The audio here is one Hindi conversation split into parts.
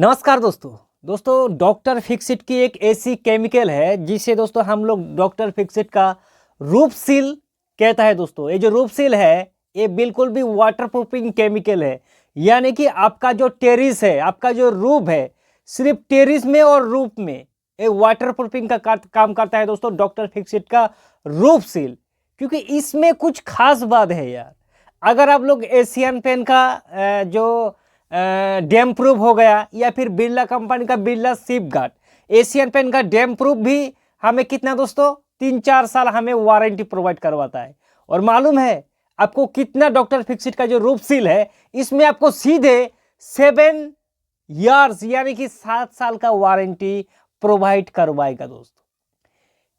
नमस्कार दोस्तों डॉक्टर फिक्सिट की एक ऐसी केमिकल है जिसे दोस्तों हम लोग डॉक्टर फिक्सिट का रूप सील कहता है। दोस्तों ये जो रूप सील है ये बिल्कुल भी वाटर प्रूफिंग केमिकल है, यानी कि आपका जो टेरिस है, आपका जो रूप है, सिर्फ टेरिस में और रूप में ये वाटर प्रूफिंग का काम करता है दोस्तों डॉक्टर फिक्सिट का रूप सील। क्योंकि इसमें कुछ खास बात है यार। अगर आप लोग एशियन पेन का जो डैम प्रूफ हो गया या फिर बिरला कंपनी का Birla safeguard, Asian paint का डैम प्रूफ भी हमें कितना दोस्तों 3-4 साल हमें वारंटी प्रोवाइड करवाता है। और मालूम है आपको कितना डॉक्टर फिक्सिट का जो रूप सील है इसमें आपको सीधे 7 इयर्स यानी कि 7 साल का वारंटी प्रोवाइड करवाएगा दोस्तों।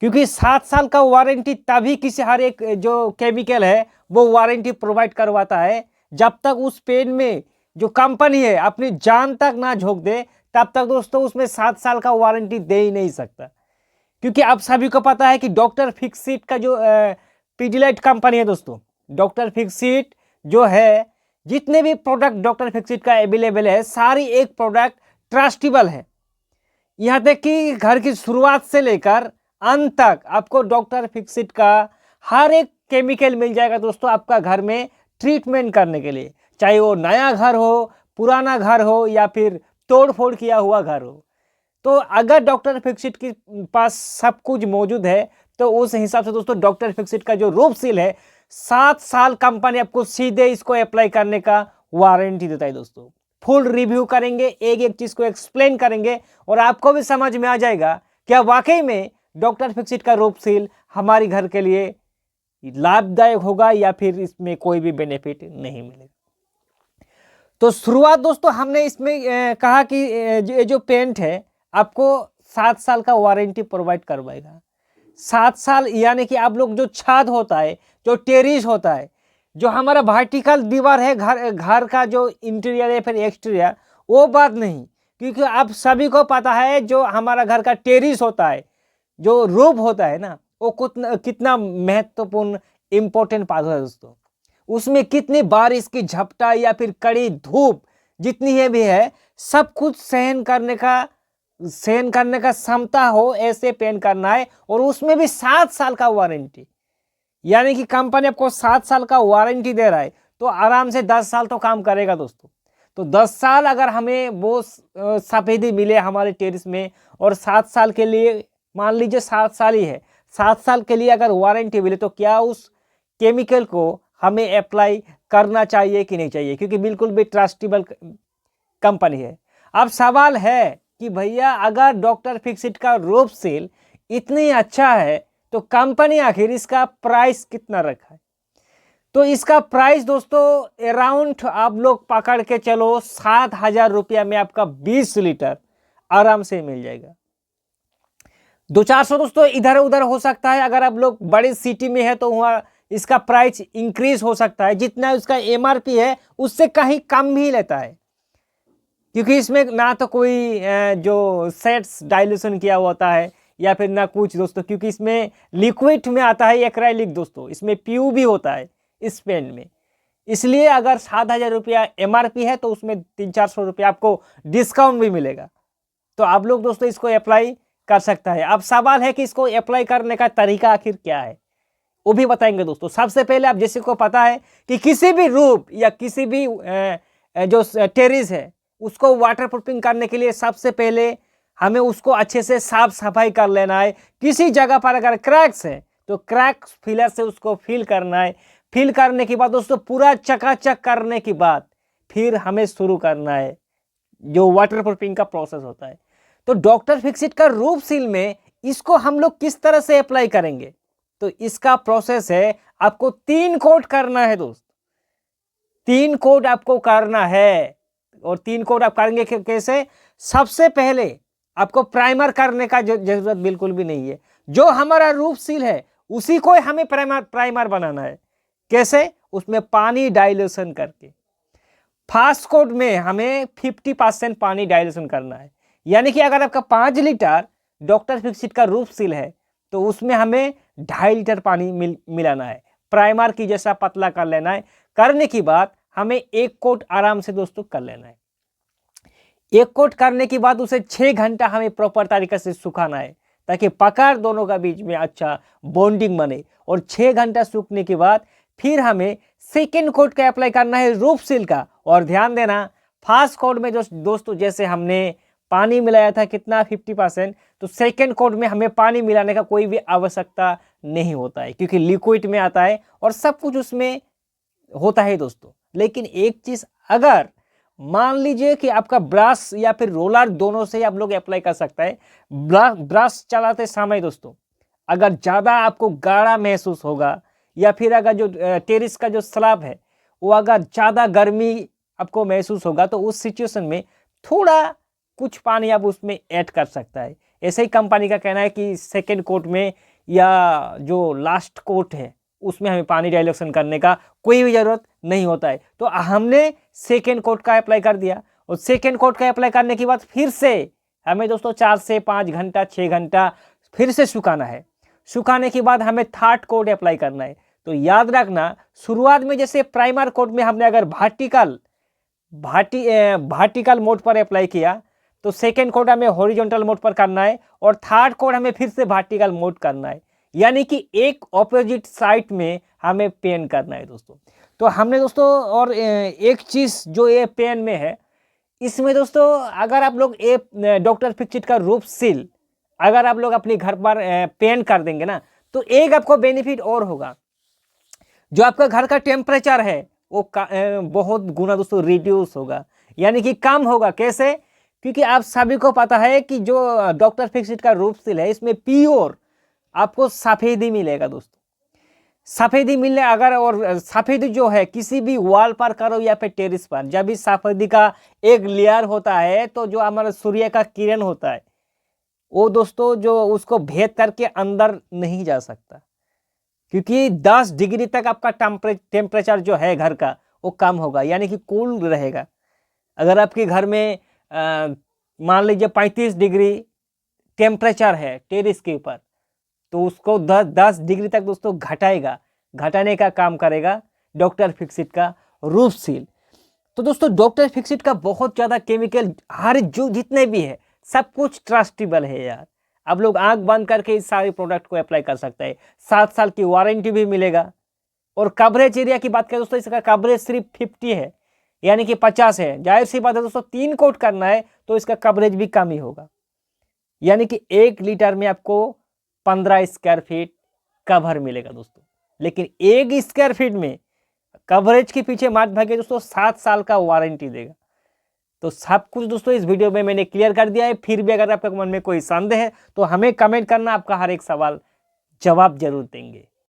क्योंकि 7 साल का वारंटी तभी किसी हर एक जो केमिकल है वो वारंटी प्रोवाइड करवाता है, जब तक उस पेन में जो कंपनी है अपनी जान तक ना झोंक दे तब तक दोस्तों उसमें 7 साल का वारंटी दे ही नहीं सकता। क्योंकि आप सभी को पता है कि डॉक्टर फिक्सिट का जो पीडिलाइट कंपनी है दोस्तों, डॉक्टर फिक्सिट जो है जितने भी प्रोडक्ट डॉक्टर फिक्सिट का अवेलेबल है सारी एक प्रोडक्ट ट्रस्टेबल है। यहाँ तक कि घर की शुरुआत से लेकर अंत तक आपको डॉक्टर फिक्सिट का हर एक केमिकल मिल जाएगा दोस्तों आपका घर में ट्रीटमेंट करने के लिए, चाहे वो नया घर हो, पुराना घर हो या फिर तोड़ फोड़ किया हुआ घर हो। तो अगर डॉक्टर फिक्सिट के पास सब कुछ मौजूद है तो उस हिसाब से दोस्तों डॉक्टर फिक्सिट का जो रूप सील है 7 साल कंपनी आपको सीधे इसको अप्लाई करने का वारंटी देता है दोस्तों। फुल रिव्यू करेंगे, एक एक चीज को एक्सप्लेन करेंगे और आपको भी समझ में आ जाएगा क्या वाकई में डॉक्टर फिक्सिट का रूप सील हमारे घर के लिए लाभदायक होगा या फिर इसमें कोई भी बेनिफिट नहीं मिलेगा। तो शुरुआत दोस्तों हमने इसमें कहा कि ये जो पेंट है आपको 7 साल का वारंटी प्रोवाइड करवाएगा। 7 साल यानी कि आप लोग जो छत होता है, जो टेरिस होता है, जो हमारा वर्टिकल दीवार है घर का जो इंटीरियर है फिर एक्सटीरियर, वो बात नहीं। क्योंकि आप सभी को पता है जो हमारा घर का टेरिस होता है, जो रूफ होता है ना, वो कितना महत्वपूर्ण इंपॉर्टेंट पार्ट है दोस्तों। उसमें कितनी बारिश की झपटा या फिर कड़ी धूप जितनी है भी है सब कुछ सहन करने का क्षमता हो ऐसे पेन करना है। और उसमें भी 7 साल का वारंटी, यानी कि कंपनी आपको 7 साल का वारंटी दे रहा है तो आराम से 10 साल तो काम करेगा दोस्तों। तो 10 साल अगर हमें वो सफेदी मिले हमारे टेरिस में और 7 साल के लिए, मान लीजिए 7 साल ही है, 7 साल के लिए अगर वारंटी मिले तो क्या उस केमिकल को हमें अप्लाई करना चाहिए कि नहीं चाहिए? क्योंकि बिल्कुल भी ट्रस्टेबल कंपनी है। अब सवाल है कि भैया अगर डॉक्टर फिक्सिट का रूप सील इतनी अच्छा है तो कंपनी आखिर इसका प्राइस कितना रखा है? तो इसका प्राइस दोस्तों अराउंड आप लोग पकड़ के चलो 7,000 रुपया में आपका 20 लीटर आराम से मिल जाएगा। 200-400 दोस्तों इधर उधर हो सकता है, अगर आप लोग बड़ी सिटी में है तो वहाँ इसका प्राइस इंक्रीज हो सकता है, जितना उसका एमआरपी है उससे कहीं कम भी लेता है। क्योंकि इसमें ना तो कोई जो सेट्स डाइल्यूशन किया होता है या फिर ना कुछ दोस्तों, क्योंकि इसमें लिक्विड में आता है एक्राइलिक दोस्तों, इसमें पीयू भी होता है इस पेन में। इसलिए अगर 7,000 रुपया एमआरपी है तो उसमें 300-400 रुपया आपको डिस्काउंट भी मिलेगा। तो आप लोग दोस्तों इसको अप्लाई कर सकता है। अब सवाल है कि इसको अप्लाई करने का तरीका आखिर क्या है, वो भी बताएंगे दोस्तों। सबसे पहले आप जैसे को पता है कि किसी भी रूफ या किसी भी जो टेरिस है उसको वाटर प्रूफिंग करने के लिए सबसे पहले हमें उसको अच्छे से साफ सफाई कर लेना है। किसी जगह पर अगर क्रैक्स है तो क्रैक फिलर से उसको फिल करना है। फिल करने के बाद दोस्तों पूरा चकाचक करने के बाद फिर हमें शुरू करना है जो वाटर प्रूफिंग का प्रोसेस होता है। तो डॉक्टर फिक्सिट का रूफ सील में इसको हम लोग किस तरह से अप्लाई करेंगे? तो इसका प्रोसेस है आपको 3 कोट करना है दोस्त, 3 कोट आपको करना है। और 3 कोट आप करेंगे कैसे? सबसे पहले आपको प्राइमर करने का जरूरत बिल्कुल भी नहीं है। जो हमारा रूफ सील है उसी को हमें प्राइमर बनाना है। कैसे? उसमें पानी डाइल्यूशन करके। फर्स्ट कोट में हमें 50% पानी डाइल्यूशन करना है, यानी कि अगर आपका 5 लीटर डॉक्टर फिक्सिट का रूफ सील है तो उसमें हमें 2.5 लीटर पानी मिलाना है। प्राइमर की जैसा पतला कर लेना है। करने के बाद हमें 1 कोट आराम से दोस्तों कर लेना है। एक कोट करने के बाद उसे 6 घंटा हमें प्रॉपर तरीके से सुखाना है, ताकि पकार दोनों का बीच में अच्छा बॉन्डिंग बने। और 6 घंटा सूखने के बाद फिर हमें सेकेंड कोट का अप्लाई करना है रूफ सील का। और ध्यान देना, फर्स्ट कोट में जो दोस्तों जैसे हमने पानी मिलाया था कितना 50%, तो सेकेंड कोट में हमें पानी मिलाने का कोई भी आवश्यकता नहीं होता है, क्योंकि लिक्विड में आता है और सब कुछ उसमें होता है दोस्तों। लेकिन एक चीज, अगर मान लीजिए कि आपका ब्रश या फिर रोलर दोनों से आप लोग अप्लाई कर सकता है। ब्रश चलाते समय दोस्तों अगर ज़्यादा आपको गाढ़ा महसूस होगा, या फिर अगर जो टेरिस का जो स्लैब है वो अगर ज़्यादा गर्मी आपको महसूस होगा, तो उस सिचुएशन में थोड़ा कुछ पानी आप उसमें ऐड कर सकता है। ऐसे ही कंपनी का कहना है कि सेकेंड कोट में या जो लास्ट कोट है उसमें हमें पानी डाइल्यूशन करने का कोई भी ज़रूरत नहीं होता है। तो हमने सेकेंड कोट का अप्लाई कर दिया, और सेकेंड कोट का अप्लाई करने के बाद फिर से हमें दोस्तों 4 से 5 घंटा 6 घंटा फिर से सुखाना है। सुखाने के बाद हमें थर्ड कोट अप्लाई करना है। तो याद रखना, शुरुआत में जैसे प्राइमर कोट में हमने अगर वर्टिकल मोड पर अप्लाई किया, तो सेकेंड कोट हमें हॉरिजॉन्टल मोड पर करना है, और थर्ड कोट हमें फिर से वर्टिकल मोड करना है, यानी कि एक ऑपोजिट साइड में हमें पेन करना है दोस्तों। तो हमने दोस्तों और एक चीज़ जो ये पेन में है, इसमें दोस्तों अगर आप लोग ये डॉक्टर फिक्सिट का रूफ सील अगर आप लोग अपने घर पर पेन कर देंगे ना, तो एक आपको बेनिफिट और होगा। जो आपका घर का टेम्परेचर है वो बहुत गुना दोस्तों रिड्यूस होगा, यानी कि कम होगा। कैसे? क्योंकि आप सभी को पता है कि जो डॉक्टर फिक्सिट का रूफ सील है इसमें प्योर आपको सफ़ेदी मिलेगा दोस्तों। सफ़ेदी मिलने अगर, और सफ़ेदी जो है किसी भी वॉल पर करो या फिर टेरिस पर, जब भी सफ़ेदी का एक लेयर होता है तो जो हमारा सूर्य का किरण होता है वो दोस्तों जो उसको भेद करके अंदर नहीं जा सकता, क्योंकि 10 डिग्री तक आपका टेम्परेचर जो है घर का वो कम होगा, यानी कि कूल रहेगा। अगर आपके घर में मान लीजिए 35 डिग्री टेम्परेचर है टेरिस के ऊपर, तो उसको 10 डिग्री तक दोस्तों घटाने का काम करेगा डॉक्टर फिक्सिट का रूफ सील। तो दोस्तों डॉक्टर फिक्सिट का बहुत ज़्यादा केमिकल हर जो जितने भी है सब कुछ ट्रस्टेबल है यार। आप लोग आंख बंद करके इस सारे प्रोडक्ट को अप्लाई कर सकते हैं। 7 साल की वारंटी भी मिलेगा। और कवरेज एरिया की बात करें दोस्तों, इसका कवरेज सिर्फ 50 है, यानी कि 50 है। जाहिर सी बात है दोस्तों, 3 कोट करना है तो इसका कवरेज भी कम ही होगा, यानी कि 1 लीटर में आपको 15 स्क्वायर फीट कवर मिलेगा दोस्तों। लेकिन 1 स्क्वायर फीट में कवरेज के पीछे मत भागे दोस्तों, 7 साल का वारंटी देगा। तो सब कुछ दोस्तों इस वीडियो में मैंने क्लियर कर दिया है। फिर भी अगर आपके मन में कोई संदेह है तो हमें कमेंट करना, आपका हर एक सवाल जवाब जरूर देंगे।